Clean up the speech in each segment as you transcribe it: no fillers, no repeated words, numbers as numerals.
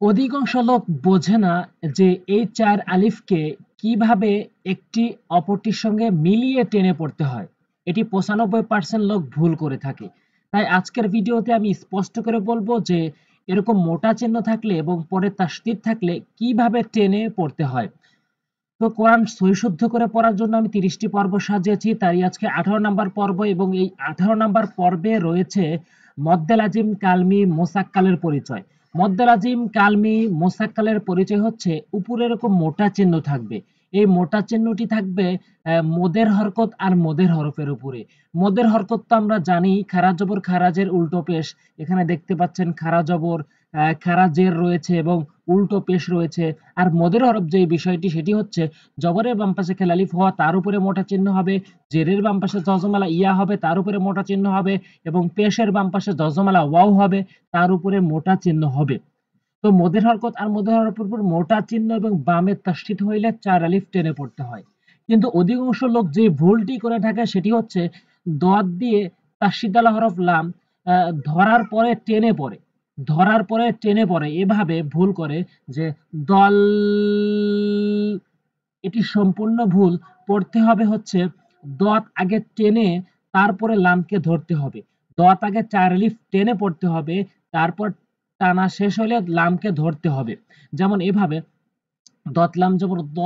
অধিকাংশ লোক বোঝে না যে এই ৪ আলিফকে কিভাবে একটি অপরটির সঙ্গে মিলিয়ে টেনে পড়তে হয়। এটি ৯৫% লোক ভুল করে থাকে। তাই আজকের ভিডিওতে আমি স্পষ্ট করে বলবো যে এরকম মোটা চিহ্ন থাকলে এবং পরে তাসদীদ থাকলে কিভাবে টেনে পড়তে হয়। তো কোরআন সহিশুদ্ধ করে পড়ার জন্য আমি ৩০ টি পর্ব সাজিয়েছি। তারই আজকে ১৮ নাম্বার পর্ব এবং এই ১৮ নাম্বার পর্বে রয়েছে মদ্দে লাজিম, কালমি, মোসাক্কালের পরিচয়। মদ্দে লাজিম, কালমি, মোসাক্কালের পরিচয় হচ্ছে উপরে এরকম মোটা চিহ্ন থাকবে। এই মোটা চিহ্নটি থাকবে মদের হরকত আর মদের হরফের উপরে। মদের হরকত তো আমরা জানি খারা জবর খারাজের উল্টো পেশ। এখানে দেখতে পাচ্ছেন খারা জবর, খারা জের রয়েছে এবং উল্টো পেশ রয়েছে। আর মদের হরফ যে বিষয়টি সেটি হচ্ছে জবরের বাম পাশে খেল আলিফ হওয়া, তার উপরে মোটা চিহ্ন হবে। জেরের বাম পাশে জজমালা ইয়া হবে, তার উপরে মোটা চিহ্ন হবে। এবং পেশের বাম পাশে জজমালা ওয়াও হবে, তার উপরে মোটা চিহ্ন হবে। তো মদের হরকত আর মদের হরফের উপর মোটা চিহ্ন এবং বামে তাসদীদ হইলে ৪ আলিফ টেনে পড়তে হয়। কিন্তু অধিকাংশ লোক যে ভুলটি করে থাকে সেটি হচ্ছে দদ দিয়ে তাসদীদ আলা হরফ লাম ধরার পরে টেনে পড়ে। এভাবে ভুল করে যে দল, এটি সম্পূর্ণ ভুল। পড়তে হবে হচ্ছে দত আগে টেনে তারপরে লামকে ধরতে হবে। দত আগে ৪ আলিফ টেনে পড়তে হবে, তারপর টানা শেষ হলে লামকে ধরতে হবে। যেমন এভাবে দত লাম জবর দল,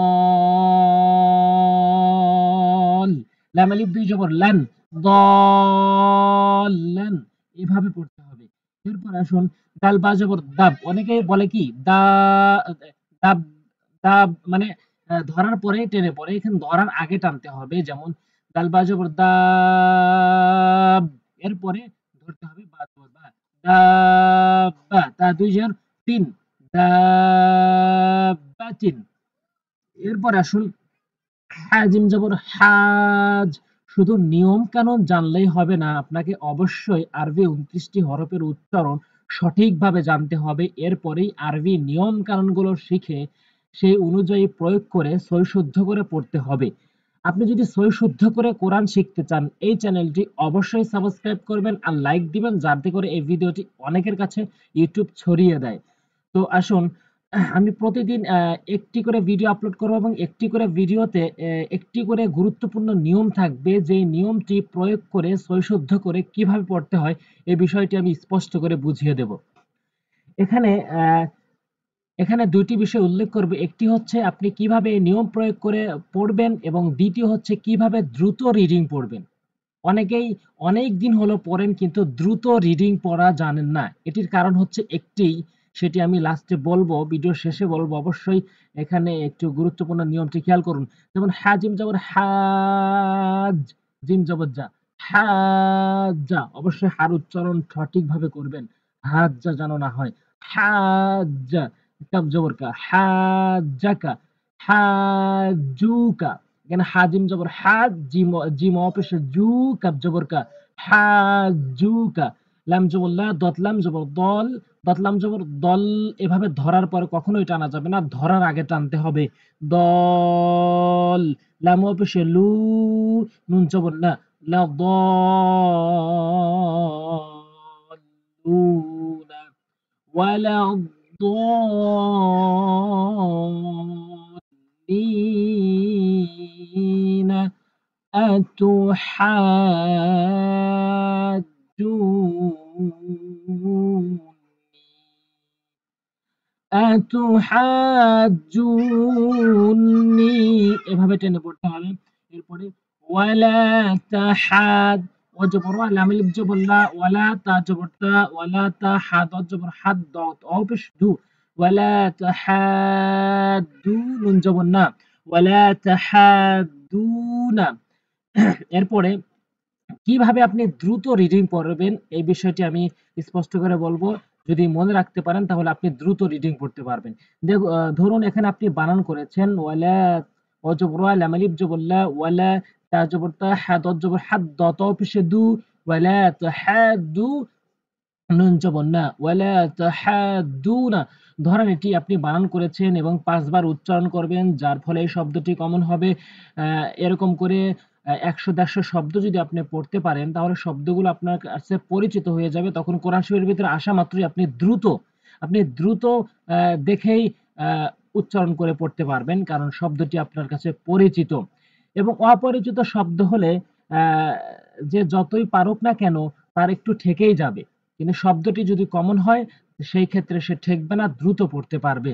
লাম আলিফ ২ জবর লান, দলান, এভাবে পড়তে হবে। এরপর আসুন দাল বা জবর দাব। অনেকেই বলে কি দাব, দাব মানে ধরার পরেই টেনে পড়ে, এখানে ধরার আগে টানতে হবে। যেমন দাল বা জবর দাব, এরপরে ধরতে হবে বা জবর বা, দাব্বা, তা ২ জের ৩, দাব্বাতিন। এরপর আসুন হাজিম জবর হাজ। শুধু নিয়ম কানুন জানলেই হবে না, আপনাকে অবশ্যই আরবি ২৯টি হরফের উচ্চারণ সঠিকভাবে জানতে হবে। এরপরেই আরবি নিয়ম কানুনগুলো শিখে সেই অনুযায়ী প্রয়োগ করে সহিশুদ্ধ করে পড়তে হবে। আপনি যদি সহিশুদ্ধ করে কোরআন শিখতে চান, এই চ্যানেলটি অবশ্যই সাবস্ক্রাইব করবেন আর লাইক দিবেন, যাতে করে এই ভিডিওটি অনেকের কাছে ইউটিউব ছড়িয়ে দেয়। তো আসুন, আমি প্রতিদিন একটি করে ভিডিও আপলোড করব এবং একটি করে ভিডিওতে একটি করে গুরুত্বপূর্ণ নিয়ম থাকবে, যেই নিয়মটি প্রয়োগ করে সহিশুদ্ধ করে কিভাবে পড়তে হয় এই বিষয়টি আমি স্পষ্ট করে বুঝিয়ে দেব। এখানে এখানে ২ টি বিষয় উল্লেখ করব। একটি হচ্ছে আপনি কিভাবে নিয়ম প্রয়োগ করে পড়বেন এবং দ্বিতীয় হচ্ছে কিভাবে দ্রুত রিডিং পড়বেন। অনেকেই অনেকদিন হলো পড়েন কিন্তু দ্রুত রিডিং পড়া জানেন না। এটির কারণ হচ্ছে একটিই, সেটি আমি লাস্টে বলবো, ভিডিওর শেষে বলবো। অবশ্যই এখানে একটু গুরুত্বপূর্ণ নিয়মটি খেয়াল করুন। যেমন হা জিম জবর হাজ, জিম জবর জা, হাজ্জা। অবশ্যই হার উচ্চারণ সঠিকভাবে করবেন, হাজ্জা যেন না হয়। হাজ্জা, কাফ জবর কা, হাজ্জাকা, হাজ্জুকা। এখানে হাজিম জবর হাজ, জিম জিম অপেশ জু, কাপ জবর কা, হাজুকা। লাম জবর লা, দতলাম জবর দল, দতলাম জবর দল। এভাবে ধরার পরে কখনোই টানা যাবে না, ধরার আগে টানতে হবে। দল, লাম অপেশ লু, নুন জবর না, লা দলুনা, ওয়ালা الضالين أتحاجوني এভাবে টেনে পড়তে হবে। এরপরে ওয়ালা তাহাদ, ও জবর ওয়া, লাম আলিফ জবর লা, ওয়ালা তা জবর তা, ওয়ালা তাহাদ, ও জবর হাদ, দাও অ পেশ দু, ওয়ালা তাহাদু, নুন জবর না, ওয়ালা তাহাদুনা। এরপরে কিভাবে আপনি দ্রুত রিডিং পড়বেন এই বিষয়টি আমি স্পষ্ট করে বলবো। যদি মনে রাখতে পারেন তাহলে আপনি দ্রুত রিডিং পড়তে পারবেন। ধরুন এখানে আপনি বানান করেছেন ওয়ালা, ও জবর ওয়া, লাম আলিফ জবর লা, ওয়ালা তা জবর তা, হা দত জবর হাদ, দত পেশে দু, ওয়ালা তাহাদু, নুন জবর না, ওয়ালা তাহাদুনা। ধরেন এটি আপনি বানান করেছেন এবং ৫ বার উচ্চারণ করবেন, যার ফলে এই শব্দটি কমন হবে। এরকম করে ১০০-১৫০ শব্দ যদি আপনি পড়তে পারেন তাহলে শব্দগুলো আপনার কাছে পরিচিত হয়ে যাবে। তখন কোরআন শরীফের ভিতরে আসা মাত্রই আপনি দ্রুত আপনি দ্রুত দেখেই উচ্চারণ করে পড়তে পারবেন, কারণ শব্দটি আপনার কাছে পরিচিত। এবং অপরিচিত শব্দ হলে যে যতই পারুক না কেন তার একটু ঠেকেই যাবে, কিন্তু শব্দটি যদি কমন হয় সেই ক্ষেত্রে সে ঠেকবে না, দ্রুত পড়তে পারবে।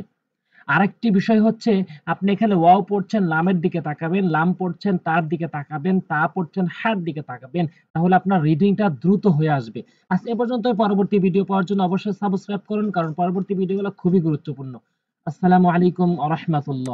আরেকটি বিষয় হচ্ছে, আপনি এখানে ওয়াও পড়ছেন, লামের দিকে তাকাবেন, লাম পড়ছেন, তার দিকে তাকাবেন, তা পড়ছেন, হার দিকে তাকাবেন, তাহলে আপনার রিডিংটা দ্রুত হয়ে আসবে। আজ এ পর্যন্ত। পরবর্তী ভিডিও পাওয়ার জন্য অবশ্যই সাবস্ক্রাইব করুন, কারণ পরবর্তী ভিডিওগুলো খুবই গুরুত্বপূর্ণ। আসসালামু আলাইকুম ওয়া রাহমাতুল্লাহ।